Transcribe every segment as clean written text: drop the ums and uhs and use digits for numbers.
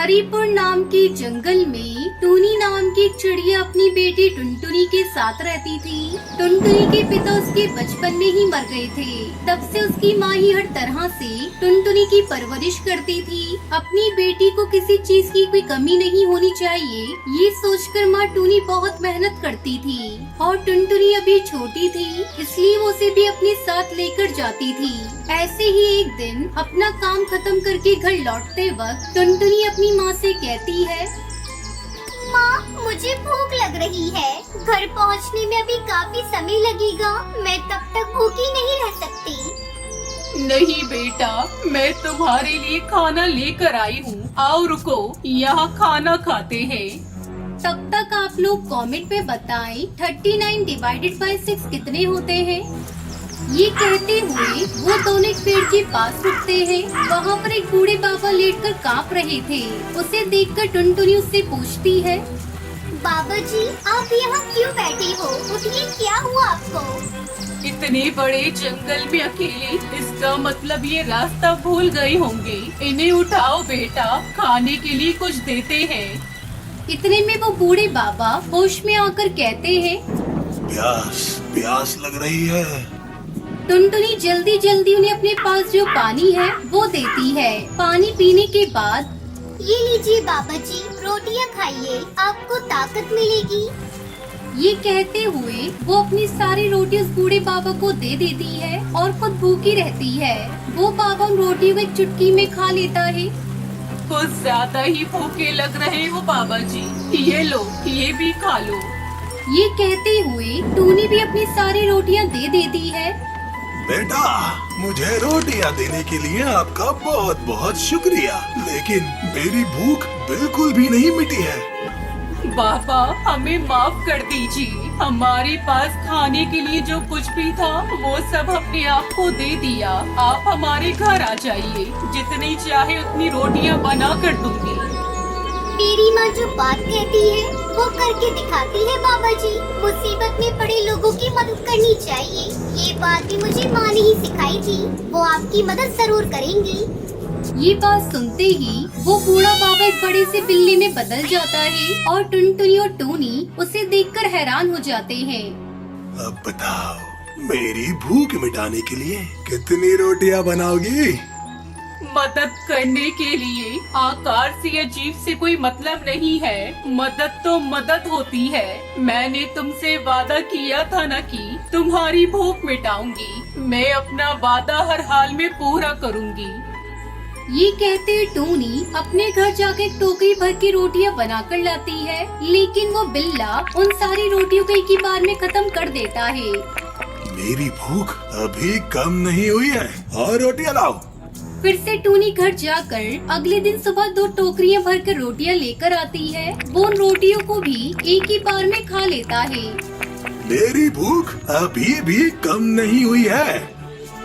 हरिपुर नाम के जंगल में टूनी नाम की एक चिड़िया अपनी बेटी टुनटुनी के साथ रहती थी। टुनटुनी के पिता उसके बचपन में ही मर गए थे। तब से उसकी माँ ही हर तरह से टुनटुनी की परवरिश करती थी। अपनी बेटी को किसी चीज की कोई कमी नहीं होनी चाहिए, ये सोचकर माँ टूनी बहुत मेहनत करती थी। और टुनटुनी अभी छोटी थी, इसलिए वो उसे भी अपने साथ लेकर जाती थी। ऐसे ही एक दिन अपना काम खत्म करके घर लौटते वक्त टुनटुनी अपनी माँ से कहती है, माँ, मुझे भूख लग रही है। घर पहुँचने में अभी काफी समय लगेगा। मैं तब तक भूखी नहीं रह सकती। नहीं बेटा, मैं तुम्हारे लिए खाना लेकर आई हूँ। आओ रुको, यहाँ खाना खाते हैं। तब तक आप लोग कमेंट में बताएं 39 डिवाइडेड बाय 6 कितने होते हैं। ये कहते हुए वो दोनों एक पेड़ के पास रुकते हैं। वहाँ पर एक बूढ़े बाबा लेटकर कांप रहे थे। उसे देखकर टुनटुनी उससे पूछती है, बाबा जी, आप यहाँ क्यों बैठे हो? उठिए, क्या हुआ आपको? इतने बड़े जंगल में अकेले, इसका मतलब ये रास्ता भूल गए होंगे। इन्हें उठाओ बेटा, खाने के लिए कुछ देते हैं। इतने में वो बूढ़े बाबा होश में आकर कहते हैं, प्यास लग रही है। टुनटुनी जल्दी जल्दी उन्हें अपने पास जो पानी है वो देती है। पानी पीने के बाद, ये लीजिए बाबा जी, रोटियाँ खाइए, आपको ताकत मिलेगी। ये कहते हुए वो अपनी सारी रोटी उस बूढ़े बाबा को दे देती है और खुद भूखी रहती है। वो बाबा उन रोटियों को एक चुटकी में खा लेता है। कुछ ज्यादा ही भूखे लग रहे हो बाबा जी, ये लो, ये भी खा लो। ये कहते हुए टूनी भी अपनी सारी रोटियां दे देती है। बेटा, मुझे रोटियां देने के लिए आपका बहुत बहुत शुक्रिया, लेकिन मेरी भूख बिल्कुल भी नहीं मिटी है। बाबा, हमें माफ कर दीजिए। हमारे पास खाने के लिए जो कुछ भी था वो सब अपने आप को दे दिया। आप हमारे घर आ जाइए, जितनी चाहे उतनी रोटियां बना कर दूंगी। मेरी माँ जो बात कहती है वो करके दिखाती है बाबा जी। मुसीबत में पड़े लोगों की मदद करनी चाहिए। ये बात भी मुझे माँ ने ही सिखाई थी। वो आपकी मदद जरूर करेंगी। ये बात सुनते ही वो बूढ़ा बाबा एक बड़े से बिल्ली में बदल जाता है और टुनटुनी और टूनी उसे देखकर हैरान हो जाते हैं। अब बताओ, मेरी भूख मिटाने के लिए कितनी रोटियां बनाओगी? मदद करने के लिए आकार से या जीव से कोई मतलब नहीं है। मदद तो मदद होती है। मैंने तुमसे वादा किया था ना कि तुम्हारी भूख मिटाऊंगी। मैं अपना वादा हर हाल में पूरा करूंगी। ये कहते टूनी अपने घर जाकर एक टोकरी भर की रोटियां बनाकर लाती है, लेकिन वो बिल्ला उन सारी रोटियों को एक ही बार में खत्म कर देता है। मेरी भूख अभी कम नहीं हुई है, और रोटियां लाओ। फिर से टूनी घर जाकर अगले दिन सुबह 2 टोकरियां भरकर रोटियां लेकर आती है। वो उन रोटियों को भी एक ही बार में खा लेता है। मेरी भूख अभी भी कम नहीं हुई है।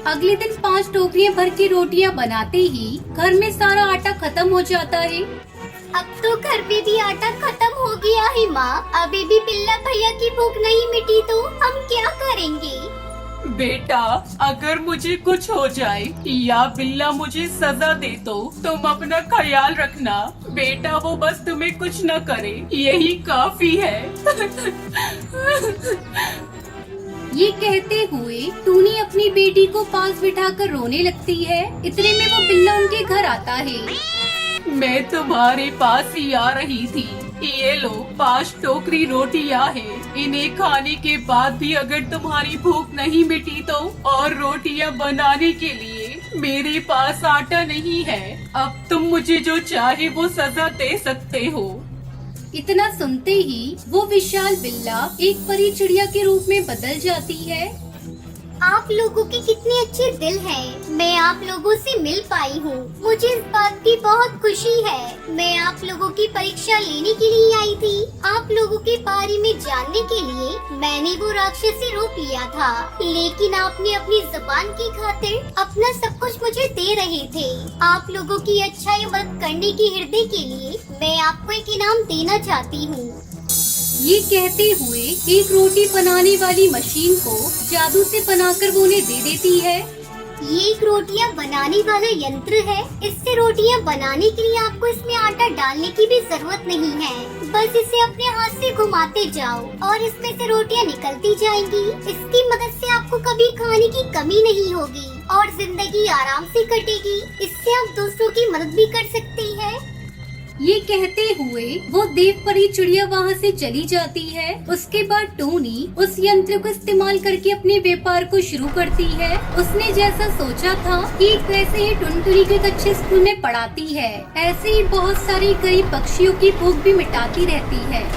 अगले दिन 5 टोकरियां भर के रोटियां बनाते ही घर में सारा आटा खत्म हो जाता है। अब तो घर में भी आटा खत्म हो गया है माँ। अभी भी बिल्ला भैया की भूख नहीं मिटी तो हम क्या करेंगे? बेटा, अगर मुझे कुछ हो जाए या बिल्ला मुझे सजा दे तो तुम अपना ख्याल रखना। बेटा, वो बस तुम्हें कुछ न करे, यही काफी है। ये कहते हुए टूनी अपनी बेटी को पास बिठाकर रोने लगती है। इतने में वो बिल्ला उनके घर आता है। मैं तुम्हारे पास ही आ रही थी। ये लो, 5 टोकरी रोटियां हैं। इन्हें खाने के बाद भी अगर तुम्हारी भूख नहीं मिटी तो और रोटियां बनाने के लिए मेरे पास आटा नहीं है। अब तुम मुझे जो चाहे वो सजा दे सकते हो। इतना सुनते ही वो विशाल बिल्ला एक परी चिड़िया के रूप में बदल जाती है। आप लोगों के कितने अच्छे दिल हैं। मैं आप लोगों से मिल पाई हूँ। मुझे इस बात की बहुत खुशी है। मैं आप लोगों की परीक्षा लेने के लिए आई थी। आप लोगों के बारे में जानने के लिए मैंने वो राक्षसी रूप लिया था, लेकिन आपने अपनी जुबान की खातिर अपना सब कुछ मुझे दे रहे थे। आप लोगों की अच्छाई मदद करने के हृदय के लिए मैं आपको एक इनाम देना चाहती हूँ। ये कहते हुए एक रोटी बनाने वाली मशीन को जादू से बनाकर वो उन्हें दे देती है। ये एक रोटियां बनाने वाला यंत्र है। इससे रोटियां बनाने के लिए आपको इसमें आटा डालने की भी जरूरत नहीं है। बस इसे अपने हाथ से घुमाते जाओ और इसमें से रोटियां निकलती जाएंगी। इसकी मदद से आपको कभी खाने की कमी नहीं होगी और जिंदगी आराम से कटेगी। इससे आप दूसरों की मदद भी कर सकती हैं। ये कहते हुए वो देव परी चिड़िया वहाँ से चली जाती है। उसके बाद टोनी उस यंत्र को इस्तेमाल करके अपने व्यापार को शुरू करती है। उसने जैसा सोचा था कि वैसे ही टुनटुनी को एक अच्छे स्कूल में पढ़ाती है। ऐसे ही बहुत सारे गरीब पक्षियों की भूख भी मिटाती रहती है।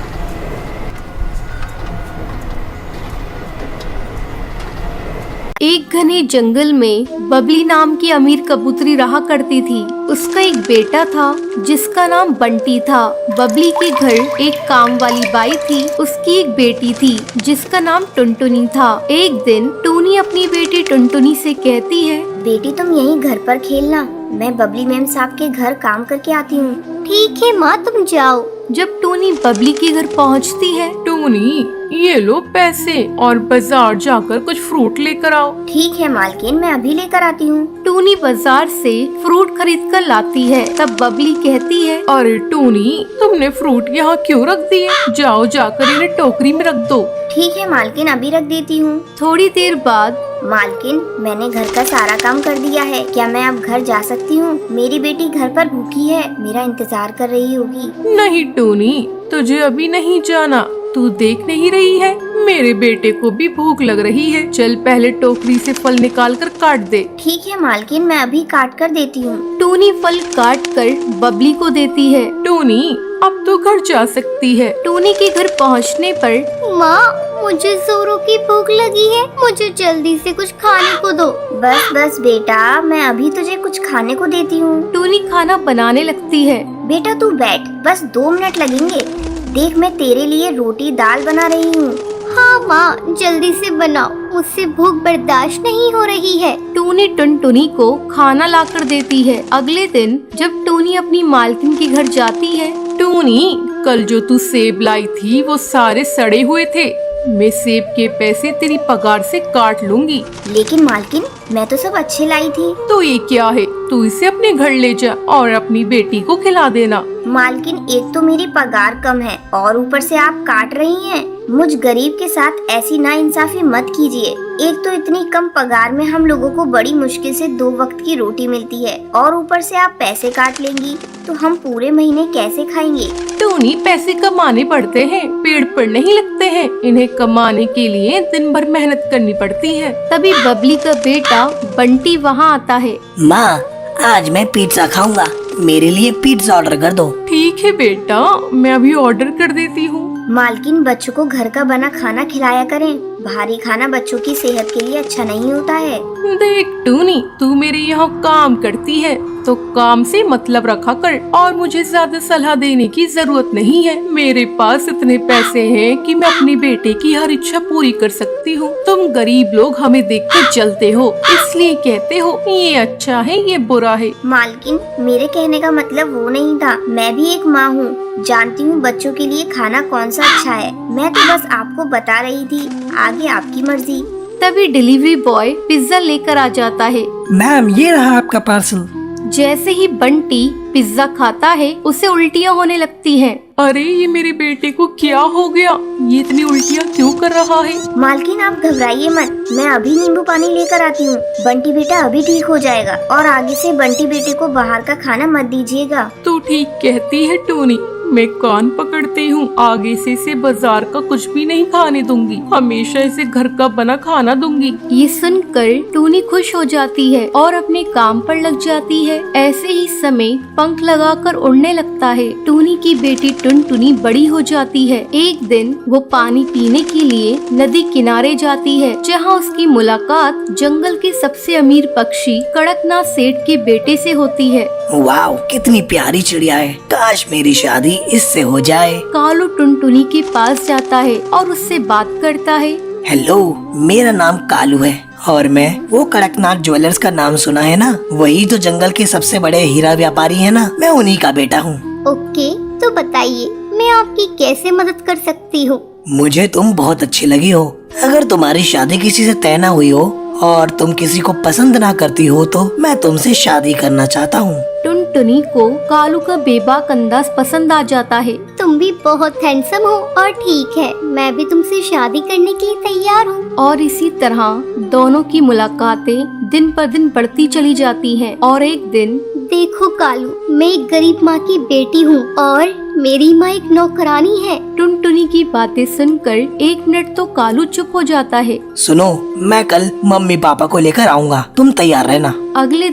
एक घने जंगल में बबली नाम की अमीर कबूतरी रहा करती थी। उसका एक बेटा था जिसका नाम बंटी था। बबली के घर एक काम वाली बाई थी। उसकी एक बेटी थी जिसका नाम टुनटुनी था। एक दिन टूनी अपनी बेटी टुनटुनी से कहती है, बेटी तुम यहीं घर पर खेलना, मैं बबली मैम साहब के घर काम करके आती हूँ। ठीक है माँ, तुम जाओ। जब टूनी बबली के घर पहुँचती है, टोनी ये लो पैसे और बाजार जाकर कुछ फ्रूट लेकर आओ। ठीक है मालकिन, मैं अभी लेकर आती हूँ। टूनी बाजार से फ्रूट खरीद कर लाती है। तब बबली कहती है, अरे टोनी तुमने फ्रूट यहाँ क्यों रख दिए? जाओ जाकर इन्हें टोकरी में रख दो। ठीक है मालकिन, अभी रख देती हूँ। थोड़ी देर बाद, मालकिन मैंने घर का सारा काम कर दिया है, क्या मैं अब घर जा सकती हूँ? मेरी बेटी घर पर भूखी है, मेरा इंतजार कर रही होगी। नहीं टोनी, तुझे अभी नहीं जाना। तू देख नहीं रही है, मेरे बेटे को भी भूख लग रही है। चल पहले टोकरी से फल निकाल कर काट दे। ठीक है मालकिन, मैं अभी काट कर देती हूँ। टूनी फल काट कर बबली को देती है। टोनी अब तो घर जा सकती है। टूनी के घर पहुँचने पर, माँ मुझे जोरों की भूख लगी है, मुझे जल्दी से कुछ खाने को दो। बस बस बेटा, मैं अभी तुझे कुछ खाने को देती हूँ। टूनी खाना बनाने लगती है। बेटा तू बैठ, बस 2 मिनट लगेंगे। देख मैं तेरे लिए रोटी दाल बना रही हूँ। हाँ माँ, जल्दी से बनाओ, मुझसे भूख बर्दाश्त नहीं हो रही है। टूनी टुनटुनी को खाना लाकर देती है। अगले दिन जब टूनी अपनी मालकिन के घर जाती है, टोनी कल जो तू सेब लाई थी वो सारे सड़े हुए थे। मैं सेब के पैसे तेरी पगार से काट लूंगी। लेकिन मालकिन मैं तो सब अच्छे लाई थी। तो ये क्या है? तू इसे अपने घर ले जा और अपनी बेटी को खिला देना। मालकिन एक तो मेरी पगार कम है और ऊपर से आप काट रही हैं। मुझ गरीब के साथ ऐसी नाइंसाफी मत कीजिए। एक तो इतनी कम पगार में हम लोगों को बड़ी मुश्किल से 2 वक्त की रोटी मिलती है और ऊपर से आप पैसे काट लेंगी तो हम पूरे महीने कैसे खाएंगे? टोनी पैसे कमाने पड़ते हैं, पेड़ पर नहीं लगते हैं। इन्हें कमाने के लिए दिन भर मेहनत करनी पड़ती है। तभी बबली का बेटा बंटी वहाँ आता है। माँ आज मैं पिज्जा खाऊंगा, मेरे लिए पिज्जा ऑर्डर कर दो। ठीक है बेटा, मैं अभी ऑर्डर कर देती हूँ। मालकिन बच्चों को घर का बना खाना खिलाया करें, भारी खाना बच्चों की सेहत के लिए अच्छा नहीं होता है। देख टूनी, तू मेरे यहाँ काम करती है तो काम से मतलब रखा कर और मुझे ज्यादा सलाह देने की जरूरत नहीं है। मेरे पास इतने पैसे हैं कि मैं अपनी बेटे की हर इच्छा पूरी कर सकती हूँ। तुम गरीब लोग हमें देख कर जलते हो, इसलिए कहते हो ये अच्छा है ये बुरा है। मालकिन मेरे कहने का मतलब वो नहीं था, मैं भी एक माँ हूँ, जानती हूँ बच्चों के लिए खाना कौन सा अच्छा है। मैं तो बस आपको बता रही थी, आगे आपकी मर्जी। तभी डिलीवरी बॉय पिज्जा लेकर आ जाता है। मैम ये रहा आपका पार्सल। जैसे ही बंटी पिज्जा खाता है, उसे उल्टियाँ होने लगती हैं। अरे ये मेरे बेटे को क्या हो गया? ये इतनी उल्टियाँ क्यों कर रहा है? मालकिन आप घबराइए मत, मैं अभी नींबू पानी लेकर आती हूँ। बंटी बेटा अभी ठीक हो जाएगा और आगे से बंटी बेटे को बाहर का खाना मत दीजिएगा। तू ठीक कहती है टोनी, मैं कान पकड़ती हूँ। आगे से इसे बाजार का कुछ भी नहीं खाने दूंगी, हमेशा इसे घर का बना खाना दूंगी। ये सुनकर टूनी खुश हो जाती है और अपने काम पर लग जाती है। ऐसे ही समय पंख लगाकर उड़ने लगता है। टूनी की बेटी टुनटुनी बड़ी हो जाती है। एक दिन वो पानी पीने के लिए नदी किनारे जाती है, जहाँ उसकी मुलाकात जंगल के सबसे अमीर पक्षी कड़कनाथ सेठ के बेटे से होती है। वाओ कितनी प्यारी चिड़िया है, काश मेरी शादी इससे हो जाए। कालू टुनटुनी के पास जाता है और उससे बात करता है। हेलो, मेरा नाम कालू है और मैं वो कड़कनाथ ज्वेलर्स का नाम सुना है ना, वही जो जंगल के सबसे बड़े हीरा व्यापारी है ना, मैं उन्हीं का बेटा हूँ। ओके, तो बताइए मैं आपकी कैसे मदद कर सकती हूँ? मुझे तुम बहुत अच्छी लगी हो। अगर तुम्हारी शादी किसी से तय न हुई हो और तुम किसी को पसंद ना करती हो तो मैं तुमसे शादी करना चाहता हूँ। टुनटुनी को कालू का बेबाक अंदाज पसंद आ जाता है। तुम भी बहुत हैंडसम हो और ठीक है, मैं भी तुमसे शादी करने के लिए तैयार हूँ। और इसी तरह दोनों की मुलाकातें दिन पर दिन बढ़ती चली जाती हैं। और एक दिन देखो कालू, मैं एक गरीब माँ की बेटी हूँ और मेरी माँ एक नौकरानी है। टुनटुनी की बातें सुनकर एक मिनट तो कालू चुप हो जाता है। सुनो, मैं कल मम्मी पापा को लेकर आऊँगा, तुम तैयार रहना। अगले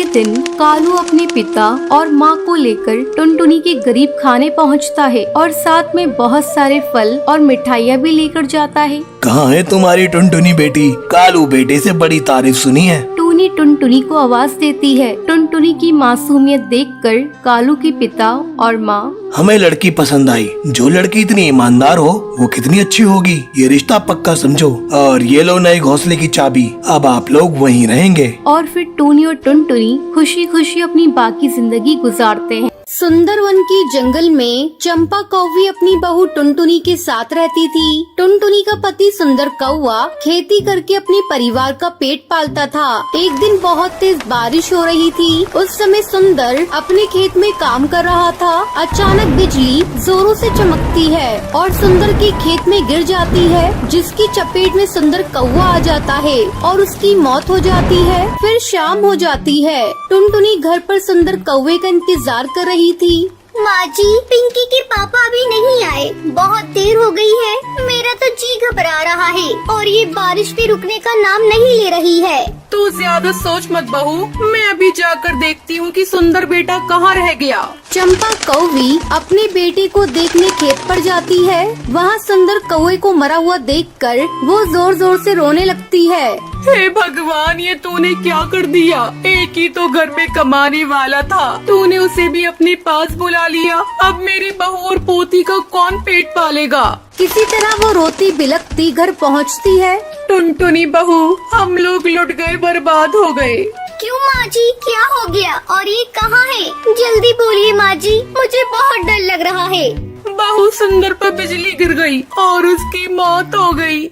दिन कालू अपने पिता और माँ को लेकर टुनटुनी के गरीब खाने पहुँचता है और साथ में बहुत सारे फल और मिठाइयाँ भी लेकर जाता है। कहाँ है तुम्हारी टुनटुनी बेटी? कालू बेटे से बड़ी तारीफ सुनी है। टूनी टुनटुनी को आवाज देती है। टुनटुनी की मासूमियत देखकर कालू के पिता और माँ हमें लड़की पसंद आई। जो लड़की इतनी ईमानदार हो वो कितनी अच्छी होगी। ये रिश्ता पक्का समझो और ये लो नए घोंसले की चाबी। अब आप लोग वहीं रहेंगे। और फिर टूनी और टुनटुनी खुशी खुशी अपनी बाकी जिंदगी गुजारते हैं। सुंदरवन के जंगल में चंपा कौवी अपनी बहू टुनटुनी के साथ रहती थी। टुनटुनी का पति सुंदर कौवा खेती करके अपने परिवार का पेट पालता था। एक दिन बहुत तेज बारिश हो रही थी। उस समय सुंदर अपने खेत में काम कर रहा था। अचानक बिजली जोरों से चमकती है और सुंदर के खेत में गिर जाती है, जिसकी चपेट में सुंदर कौवा आ जाता है और उसकी मौत हो जाती है। फिर शाम हो जाती है। टुनटुनी घर पर सुंदर कौवे का इंतजार कर रही थी। माँ जी, पिंकी के पापा अभी नहीं आए, बहुत देर हो गई है। मेरा तो जी घबरा रहा है और ये बारिश भी रुकने का नाम नहीं ले रही है। तू ज्यादा सोच मत बहू, मैं अभी जाकर देखती हूँ कि सुंदर बेटा कहाँ रह गया। चंपा कौवी अपने बेटे को देखने खेत पर जाती है। वहाँ सुंदर कौवे को मरा हुआ देखकर वो जोर जोर से रोने लगती है। हे भगवान, ये तूने क्या कर दिया? एक ही तो घर में कमाने वाला था, तूने उसे भी अपने पास बुला लिया। अब मेरी बहू और पोती का कौन पेट पालेगा? किसी तरह वो रोती बिलखती घर पहुँचती है। टुनटुनी बहू, हम लोग लुट गए, बर्बाद हो गए। क्यों माँ जी, क्या हो गया और ये कहाँ है? जल्दी बोलिए माँ जी, मुझे बहुत डर लग रहा है। बहू, सुंदर पर बिजली गिर गई और उसकी मौत हो गई।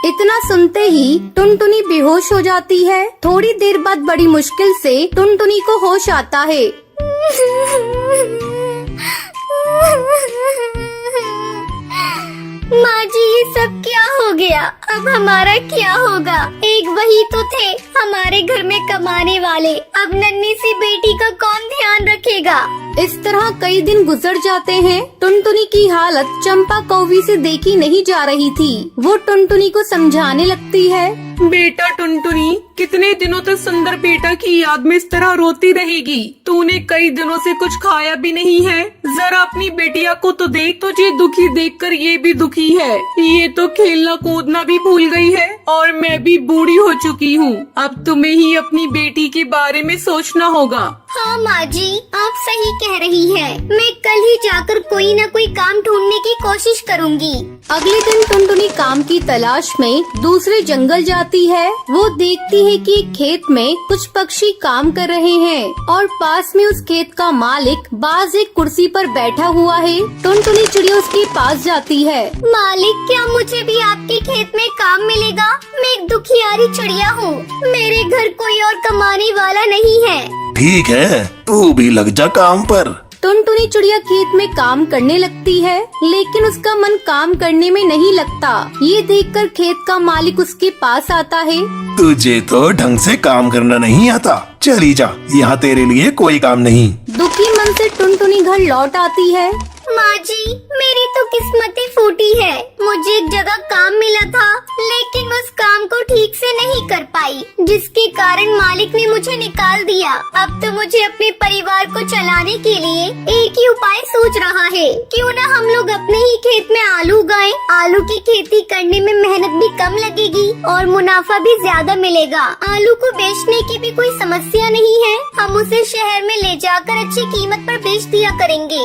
इतना सुनते ही टुनटुनी बेहोश हो जाती है। थोड़ी देर बाद बड़ी मुश्किल से टुनटुनी को होश आता है। माँ जी, ये सब क्या हो गया? अब हमारा क्या होगा? एक वही तो थे हमारे घर में कमाने वाले, अब नन्ही सी बेटी का कौन ध्यान रखेगा? इस तरह कई दिन गुजर जाते हैं। टुनटुनी की हालत चंपा कौवी से देखी नहीं जा रही थी। वो टुनटुनी को समझाने लगती है। बेटा टुनटुनी, कितने दिनों तक सुंदर बेटा की याद में इस तरह रोती रहेगी? तूने कई दिनों से कुछ खाया भी नहीं है। जरा अपनी बेटिया को तो देख, तुझे दुखी देखकर ये भी दुखी है। ये तो खेलना कूदना भी भूल गई है और मैं भी बूढ़ी हो चुकी हूँ। अब तुम्हें ही अपनी बेटी के बारे में सोचना होगा। हाँ माँ जी, आप सही कह रही है। मैं कल ही जाकर कोई न कोई काम ढूंढने की कोशिश करूँगी। अगले दिन टुनटुनी काम की तलाश में दूसरे जंगल जाती है। वो देखती है कि खेत में कुछ पक्षी काम कर रहे हैं और पास में उस खेत का मालिक बाज एक कुर्सी पर बैठा हुआ है। टुनटुनी चिड़िया उसके पास जाती है। मालिक, क्या मुझे भी आपके खेत में काम मिलेगा? मैं एक दुखियारी चिड़िया हूँ, मेरे घर कोई और कमाने वाला नहीं है। ठीक है, तू भी लग जा काम पर। टुनटुनी चिड़िया खेत में काम करने लगती है, लेकिन उसका मन काम करने में नहीं लगता। ये देखकर खेत का मालिक उसके पास आता है। तुझे तो ढंग से काम करना नहीं आता, चली जा, यहाँ तेरे लिए कोई काम नहीं। दुखी मन से टुनटुनी घर लौट आती है। माँ जी, मेरी तो किस्मत ही फूटी है। मुझे एक जगह काम मिला था, लेकिन उस काम को ठीक से नहीं कर पाई, जिसके कारण मालिक ने मुझे निकाल दिया। अब तो मुझे अपने परिवार को चलाने के लिए एक ही उपाय सोच रहा है। क्यों न हम लोग अपने ही खेत में आलू उगाएं? आलू की खेती करने में मेहनत भी कम लगेगी और मुनाफा भी ज्यादा मिलेगा। आलू को बेचने की भी कोई समस्या नहीं है, हम उसे शहर में ले जाकर अच्छी कीमत पर बेच दिया करेंगे।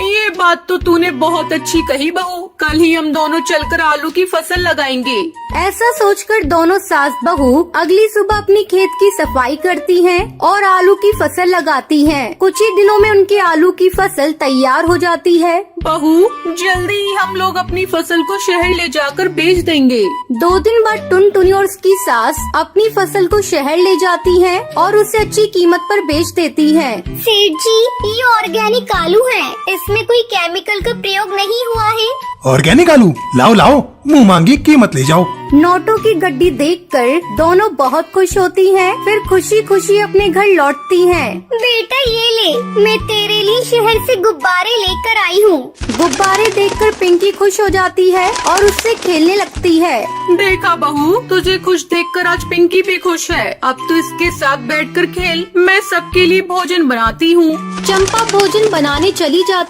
ये बात तो तूने बहुत अच्छी कही बहू। कल ही हम दोनों चलकर आलू की फसल लगाएंगे। ऐसा सोचकर दोनों सास बहू अगली सुबह अपनी खेत की सफाई करती हैं और आलू की फसल लगाती हैं। कुछ ही दिनों में उनके आलू की फसल तैयार हो जाती है। बहू जल्दी ही हम लोग अपनी फसल को शहर ले जाकर बेच देंगे। 2 दिन बाद टुनटुनी और उसकी सास अपनी फसल को शहर ले जाती हैं और उसे अच्छी कीमत पर बेच देती हैं। सेठ जी, ये ऑर्गेनिक आलू है, इसमें कोई केमिकल का प्रयोग नहीं हुआ है। ऑर्गेनिक आलू लाओ लाओ, मुँह मांगी कीमत ले जाओ। नोटों की गड्डी देखकर दोनों बहुत खुश होती हैं। फिर खुशी खुशी अपने घर लौटती हैं। बेटा ये ले, मैं तेरे लिए शहर से गुब्बारे लेकर आई हूँ। गुब्बारे देखकर पिंकी खुश हो जाती है और उससे खेलने लगती है। देखा बहू, तुझे खुश देखकर आज पिंकी भी खुश है। अब तो इसके साथ बैठकर खेल। मैं सबके लिए भोजन बनाती हूँ। चंपा भोजन बनाने चली जाती